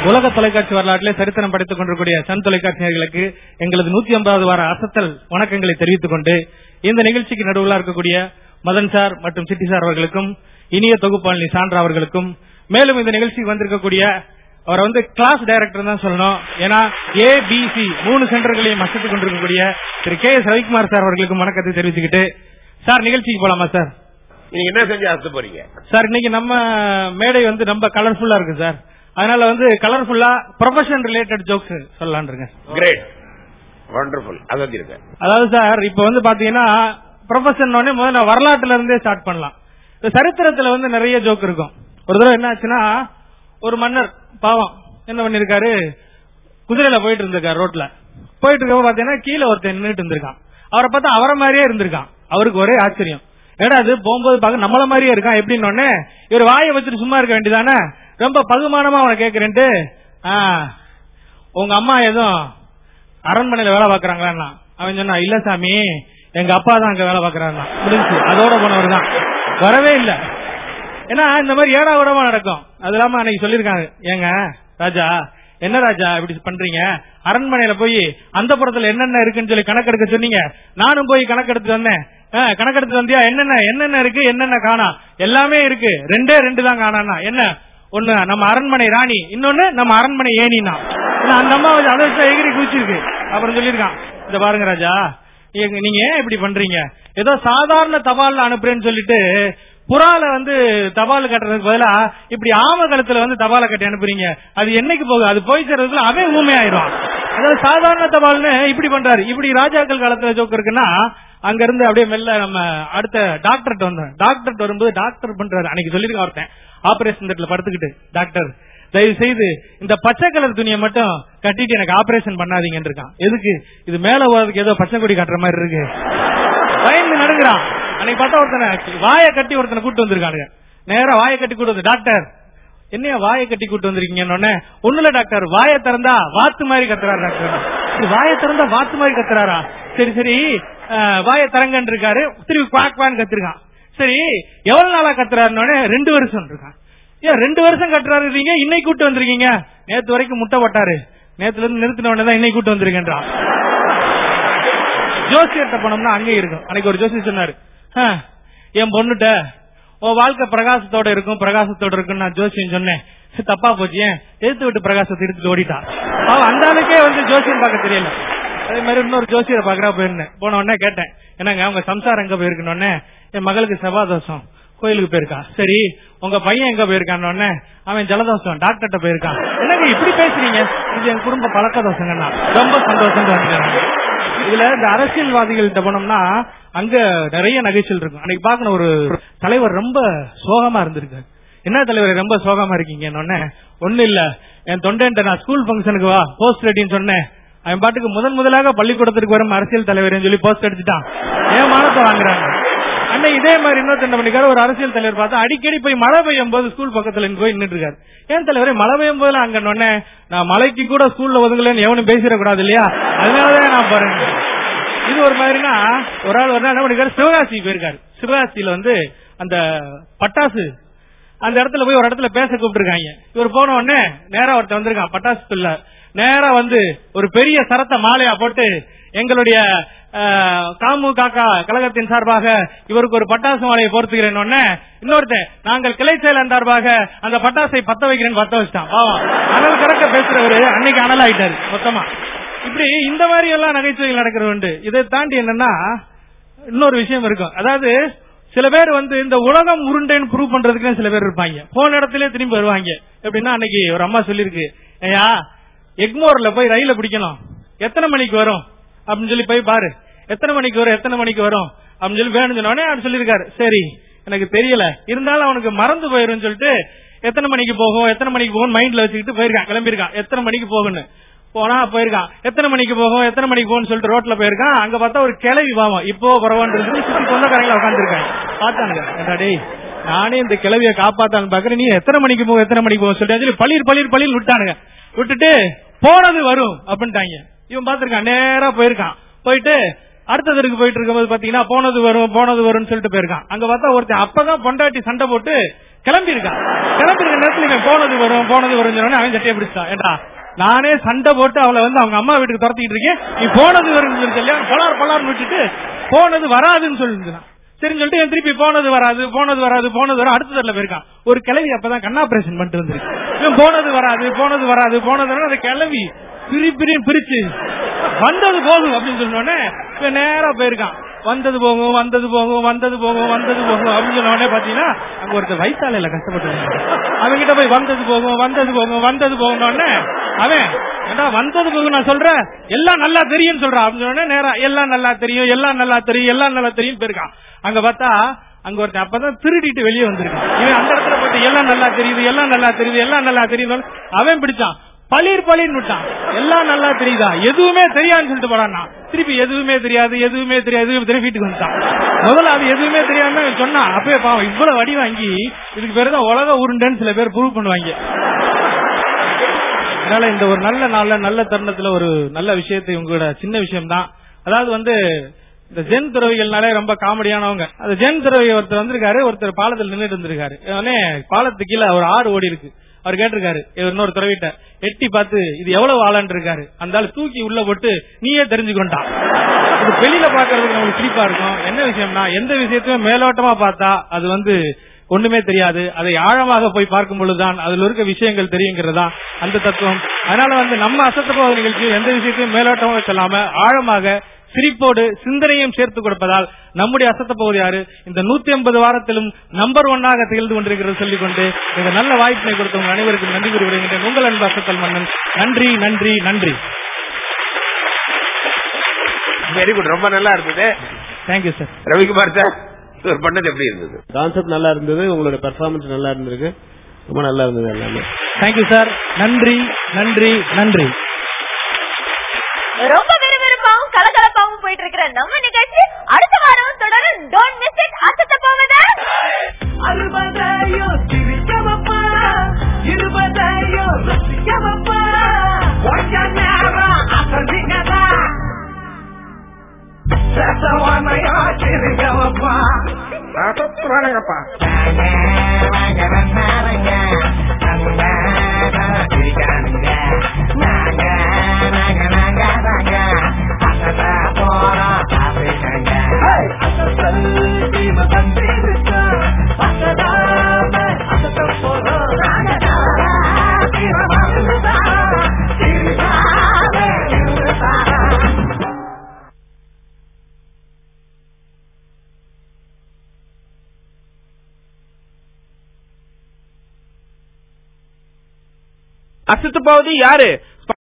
உலக தொலைக்காட்சி வரலாற்றிலே சரித்திரம் படைத்துக் கொண்டிருக்கூடிய சன் தொலைக்காட்சி நேயர்களுக்கு எங்களது 150வது வார அசத்தல் வணக்கங்களை தெரிவித்துக் கொண்டு இந்த நிகழ்ச்சிக்கு நடுவில் இருக்கக்கூடிய மதன் சார் மற்றும் சிட்டி சார் அவர்களுக்கும் இனிய தொகுப்பாளி சான்றா அவர்களுக்கும் மேலும் இந்த நிகழ்ச்சிக்கு வந்திருக்கக்கூடிய அவரை கிளாஸ் டைரக்டர் தான் சொல்லணும். ஏன்னா ABC 3 சென்டர்களையும் மசித்துக் கொண்டிருக்கக்கூடிய திரு KS ரவிக்குமார் சார் அவர்களுக்கும் வணக்கத்தை தெரிவிச்சுக்கிட்டு சார் நிகழ்ச்சிக்கு போலாமா சார்? நீங்க என்ன செஞ்சு ஆசை போறீங்க சார்? இன்னைக்கு நம்ம மேடை ரொம்ப கலர்ஃபுல்லா இருக்கு சார். அதனால கலர்ஃபுல்லா ப்ரொஃபஷன் ரிலேட்டட் ஜோக்ஸ் சொல்லலாம்னு இருக்கேன். Great, wonderful. அதாவது சார் இப்ப பாத்தீங்கன்னா ப்ரொஃபஷன் முதல்ல வரலாற்றுல இருந்தே ஸ்டார்ட் பண்ணலாம். சரித்திரத்துல நிறைய ஜோக் இருக்கும். ஒரு தடவை என்ன ஆச்சுன்னா, ஒரு மன்னர் பாவம் என்ன பண்ணிருக்காரு, குதிரையில போயிட்டு இருந்திருக்காரு. ரோட்ல போயிட்டு இருக்க பாத்தீங்கன்னா கீழே ஒருத்தன் நின்றுட்டு இருந்திருக்கான். அவரை பார்த்தா அவரை மாதிரியே இருந்திருக்கான். அவருக்கு ஒரே ஆச்சரியம், ஏடா அது போகும்போது பாக்க நம்மள மாதிரியே இருக்கான் எப்படின்னு. இவர் வாயை வச்சுட்டு சும்மா இருக்க வேண்டியதானே, ரொம்ப பகுமானமா அவனை கேக்குறேன்ட்டு, உங்க அம்மா எதுவும் அரண்மனையில வேலை பாக்குறாங்களா? அவன் சொன்னா, இல்ல சாமி எங்க அப்பா தான் அங்க வேலை பாக்குறாங்க. முடிஞ்சு அதோட போனவர் தான், வரவே இல்ல. ஏன்னா இந்த மாதிரி ஏடா விடமா நடக்கும். அது இல்லாம அன்னைக்கு சொல்லிருக்காங்க, ஏங்க ராஜா என்ன ராஜா இப்படி பண்றீங்க, அரண்மனையில போய் அந்த புறத்துல என்னென்ன இருக்குன்னு சொல்லி கணக்கெடுக்க சொன்னீங்க, நானும் போய் கணக்கெடுத்து வந்தேன். கணக்கெடுத்து வந்தியா, என்னென்ன இருக்கு, என்னென்ன காணா? எல்லாமே இருக்கு, 2 தான் காணா. என்ன? ஒண்ணு நம்ம அரண்மனை ராணி, இன்னொன்னு நம்ம அரண்மனை ஏனினா. அந்த அம்மா அதை வச்சு எகிரி குதிச்சிருக்கு. அப்புறம் சொல்லிருக்கான், இந்த பாருங்க ராஜா நீங்க ஏன் இப்படி பண்றீங்க, ஏதோ சாதாரண தபால் அனுப்புறேன்னு சொல்லிட்டு புறால தபால் கட்டுறதுக்கு பதிலா இப்படி ஆம கழுத்துல தபாலை கட்டி அனுப்புறீங்க, அது என்னைக்கு போகுது, அது போய் சேர்றதுக்குள்ள அவன் ஊமையாயிரும். அதாவது சாதாரண தபால்னு இப்படி பண்றாரு. இப்படி ராஜாக்கள் காலத்துல ஜோக்கு இருக்குன்னா, அங்க இருந்து அப்படியே மெல்ல நம்ம அடுத்த டாக்டர்கிட்ட வந்தோம். டாக்டர் வரும்போது டாக்டர் பண்றாரு, அன்னைக்கு சொல்லிருக்க ஒருத்தன் ஆபரேஷன் தியேட்டர்ல படுத்துக்கிட்டு, டாக்டர் தயவு செய்து இந்த பச்சை கலர் துணியை மட்டும் கட்டிட்டு எனக்கு ஆபரேஷன் பண்ணாதீங்கன்னு இருக்கான். எதுக்கு? இது மேல போறதுக்கு ஏதோ பச்சை கொடி கட்டுற மாதிரி இருக்கு. பயந்து நடுங்குறான். அன்னைக்கு பார்த்தா ஒருத்தனை வாயை கட்டி ஒருத்தனை கூட்டு வந்திருக்கானுங்க. நேரா வாயை கட்டி கூட்டு வந்து, டாக்டர் என்னையா வாயை கட்டி கூட்டு வந்திருக்கீங்கன்னு. ஒண்ணுல டாக்டர், வாயை திறந்தா வாத்து மாதிரி கத்துறாரு டாக்டர். வாயை திறந்தா வாத்து மாதிரி கத்துறாரா? சரி சரி வாயை திறங்கன்னு இருக்காரு. திருப்பி குவாக்வான்னு கத்திருக்கான். சரி எவ்வளவு நாளா கத்துறாருன்னு. 2 வருஷம் இருக்கான். ஏன் 2 வருஷம் கட்டுறாரு, இன்னைக்கு கூட்டு வந்திருக்கீங்க? நேத்து வரைக்கும் முட்டை போட்டாரு, நேத்துல இருந்து நிறுத்தின உடனே இன்னைக்கு கூட்டு வந்திருக்கேன்றான். ஜோசியர்கிட்ட போனோம்னா அங்கே இருக்கும். அன்னைக்கு ஒரு ஜோசியர் சொன்னாரு, என் பொண்ணுட்ட உன் வாழ்க்கை பிரகாசத்தோட இருக்கும் பிரகாசத்தோட இருக்குன்னு நான் ஜோசியம் சொன்னேன், தப்பா போச்சு. ஏன் எடுத்து விட்டு பிரகாசத்தை எடுத்துட்டு ஓடிட்டான். அவன் அந்த ஆளுக்கே ஜோசியம் பார்க்க தெரியல. அதே மாதிரி இன்னொரு ஜோசியரை பாக்குறா போயிருந்தேன். போன உடனே கேட்டேன், என்னங்க அவங்க சம்சாரம் எங்க போயிருக்கணும்னு. என் மகளுக்கு செவ்வாதோஷம், கோயிலுக்கு போயிருக்கா. சரி உங்க பையன் எங்க போயிருக்கான்னு. அவன் ஜலதோஷம், டாக்டர்கிட்ட போயிருக்கான். என்னங்க இப்படி பேசுறீங்க, இது என் குடும்ப பழக்க தோஷங்கன்னா. ரொம்ப சந்தோஷம். இதுல இந்த அரசியல்வாதிகள்கிட்ட போனோம்னா அங்க நிறைய நகைச்சல் இருக்கும். அன்னைக்கு பாக்கணும், ஒரு தலைவர் ரொம்ப சோகமா இருந்திருக்கு. என்ன தலைவர் ரொம்ப சோகமா இருக்கீங்க? ஒண்ணு இல்ல, என் தொண்டன் நான் ஸ்கூல் பங்கனுக்கு வா போஸ்ட் ரெடின்னு சொன்னேன். அவன் பாட்டுக்கு முதலாக பள்ளிக்கூடத்திற்கு வரும் அரசியல் தலைவர் சொல்லி போஸ்ட் அடிச்சுட்டான். ஏன் மானத்தை வாங்குறாங்க. அன்னை இதே மாதிரி இன்னொரு பண்ணிக்காரு, ஒரு அரசியல் தலைவர் பார்த்தா அடிக்கடி போய் மழை பெய்யும் போது ஸ்கூல் பக்கத்துல போய் நின்றுட்டு இருக்காரு. ஏன் தலைவரே மழை பெய்யும் போது அங்க நான் மலைக்கு கூட ஸ்கூல்ல ஒதுங்கலன்னு எவனும் பேசிடக்கூடாது இல்லையா, அதனாலதான் நான் பாருங்க. இது ஒரு மாதிரினா ஒரு ஆள் என்ன பண்ணிருக்காரு, சிவகாசி போயிருக்காரு. சிவகாசியில அந்த பட்டாசு அந்த இடத்துல போய் ஒரு இடத்துல பேச கூப்பிட்டுருக்காங்க. இவர் போன உடனே நேரா ஒருத்தர் வந்திருக்கான், பட்டாசு இல்ல நேரா ஒரு பெரிய சரத்தை மாலையா போட்டு, எங்களுடைய காமு காக்கா கழகத்தின் சார்பாக இவருக்கு ஒரு பட்டாசு மாலையை போர்த்துக்கிறேன். இன்னொருத்தன் நாங்கள் கிளை செயலன் சார்பாக அந்த பட்டாசை பத்த வைக்கிறேன்னு பத்த வச்சுட்டான். அனல் கறக்க பேசுறவரு அன்னைக்கு அனல் ஆயிட்டாரு மொத்தமா. இப்படி இந்த மாதிரி எல்லாம் நகைச்சுவைகள் நடக்கிறது உண்டு. இதை தாண்டி என்னன்னா இன்னொரு விஷயம் இருக்கும். அதாவது சில பேர் இந்த உலகம் உருண்டைன்னு ப்ரூவ் பண்றதுக்கு சில பேர் இருப்பாங்க. போன இடத்துல திரும்பி வருவாங்க. எப்படின்னா அன்னைக்கு ஒரு அம்மா சொல்லிருக்கு, ஐயா எக்மோர்ல போய் ரயில பிடிக்கணும், எத்தனை மணிக்கு வரும் அப்படின்னு சொல்லி போய் பாரு, எத்தனை மணிக்கு வரும் அப்படின்னு சொல்லி வேணும்னு சொன்னோடனே அவர் சொல்லிருக்காரு, சரி எனக்கு தெரியல, இருந்தாலும் அவனுக்கு மறந்து போயிரும் சொல்லிட்டு எத்தனை மணிக்கு போகும் மைண்ட்ல வச்சுக்கிட்டு போயிருக்கான், கிளம்பிருக்கான். எத்தனை மணிக்கு போகும்னு போனா போயிருக்கான். எத்தனை மணிக்கு போகும்னு சொல்லிட்டு ரோட்ல போயிருக்கான். அங்க பார்த்தா ஒரு கிளவி பாவம் இப்போ பரவாயில்ல சுத்தி சொந்தக்காரங்கள உட்காந்துருக்காங்க. பார்த்தானுங்க, நானே இந்த கிளவியை காப்பாத்தான்னு பாக்குறேன், நீ எத்தனை மணிக்கு போகும் சொல்லிட்டு பளிர் விட்டானுங்க. விட்டுட்டு போனது வரும் அப்படின்ட்டாங்க. இவன் பாத்துருக்கான், நேரா போயிருக்கான். போயிட்டு அடுத்ததற்கு போயிட்டு இருக்கும்போது பாத்தீங்கன்னா போனது வரும் சொல்லிட்டு போயிருக்கான். அங்க பார்த்தா ஒருத்தன் அப்பதான் பொண்டாட்டி சண்டை போட்டு கிளம்பி இருக்கான். நேரத்துல இவன் போனது வரும் அவன் சட்டையை பிடிச்சான். ஏண்டா நானே சண்டை போட்டு அவளை அவங்க அம்மா வீட்டுக்கு துரத்திட்டு இருக்கேன், நீ போனது வரும் சொல்லி பலார் விட்டுட்டு போனது வராதுன்னு சொல்லிருந்தான். சரின்னு சொல்லிட்டு என் திருப்பி போனது வராது அடுத்த தடவை போயிருக்கான். ஒரு கிளவி அப்பதான் கண் ஆபரேஷன் பண்ணிட்டு வந்துருக்கு. இவன் போனது வராது அந்த கிளவி பிரிச்சு வந்தது போகும் அப்படின்னு சொன்னோடனே இவன் நேரா போயிருக்கான். வந்தது போகும் அப்படின்னு சொன்ன பாத்தீங்கன்னா அங்க ஒருத்தர் வயிற்றாலையில கஷ்டப்பட்டு அவன்கிட்ட போய் வந்தது போகும் அவன் ஏண்டா வந்தது போகும் நான் சொல்றேன் எல்லாம் நல்லா தெரியும் சொல்றான் அப்படின்னு சொன்ன நேரா எல்லாம் நல்லா தெரியும் போயிருக்கான். அங்க பார்த்தா அங்க ஒருத்தன் அப்பதான் திருடிட்டு வெளியே வந்திருக்கான். இவன் அந்த இடத்துல போயிட்டு எல்லாம் நல்லா தெரியுது அவன் பிடிச்சான். பளிர் விட்டான். எல்லாம் நல்லா தெரியுதா, எதுவுமே தெரியாதுன்னு சொல்லிட்டு போறான். திருப்பி எதுவுமே தெரியாது வீட்டுக்கு வந்துட்டான். முதல்ல அது எதுவுமே தெரியாம சொன்னா அப்பவே பாவம் இவ்வளவு வடி வாங்கி இதுக்கு பேரு தான் உலக உருண்டைன்னு சில பேர் ப்ரூவ் பண்ணுவாங்க. அதனால இந்த ஒரு நல்ல நாள்ல நல்ல தருணத்துல ஒரு நல்ல விஷயத்தை உங்களோட சின்ன விஷயம் தான். அதாவது இந்த ஜென் துறவிகள்னாலே ரொம்ப காமெடியானவங்க. அந்த ஜென் துறவி ஒருத்தர் வந்திருக்காரு, ஒருத்தர் பாலத்தில் நின்றுட்டு இருந்திருக்காரு. பாலத்துக்கு கீழே ஒரு ஆறு ஓடி இருக்கு. அவர் கேட்டிருக்காரு இன்னொரு துறவிட்ட எட்டி பார்த்து இது எவ்வளவு ஆளான் இருக்காரு. அந்த ஆள் தூக்கி உள்ள போட்டு நீயே தெரிஞ்சுக்கொண்டான். இது வெளியில பாக்குறதுக்கு நமக்கு சிரிப்பா இருக்கும். என்ன விஷயம்னா எந்த விஷயத்தையுமே மேலோட்டமா பார்த்தா அது ஒண்ணுமே தெரியாது. அதை ஆழமாக போய் பார்க்கும் பொழுதுதான் அதுல இருக்க விஷயங்கள் தெரியுங்கிறதா அந்த தத்துவம். அதனால நம்ம அசத்தப்போகிற நிகழ்ச்சியில் எந்த விஷயத்தையும் மேலோட்டமாக சொல்லாம ஆழமாக சிரிப்போடு சிந்தனையும் சேர்த்து கொடுப்பதால் நம்முடைய அசத்த பகுதி யாரு இந்த 150 வாரத்திலும் நம்பர் 1 திகழ்ந்து கொண்டிருக்கிறது சொல்லிக்கொண்டு இந்த நல்ல வாய்ப்பினை கொடுத்த உங்கள் அனைவருக்கும் நன்றி கூறி விடுகின்றேன். உங்கள் அன்பு அசத்தல் மன்னன். நன்றி. வெரி குட், ரொம்ப நல்லா இருந்தது. Thank you sir. ரவிக்குமார் சார் பண்ணது எப்படி இருந்தது? கான்செப்ட் நல்லா இருந்தது, உங்களோட பெர்ஃபார்மன்ஸ் நல்லா இருந்திருக்கு, ரொம்ப நல்லா இருந்தது எல்லாமே. Thank you sir. நன்றி. ரொம்ப விறுவிறுப்பாவும் கலகலப்பாவும் போயிட்டு இருக்கிற நம்ம நிகழ்ச்சி அடுத்த வாரம் தொடரும். Don't miss it. அசத்த போவது அல்பதாயோ சிரிக்கவப்பா இருபதாயோ ரசிக்கவப்பா ஒச்சனரா அசதிங்கதா சத்தவானயா சிரிக்கவப்பா அசத்துறானங்கப்பா அசத்து போவது யாரு?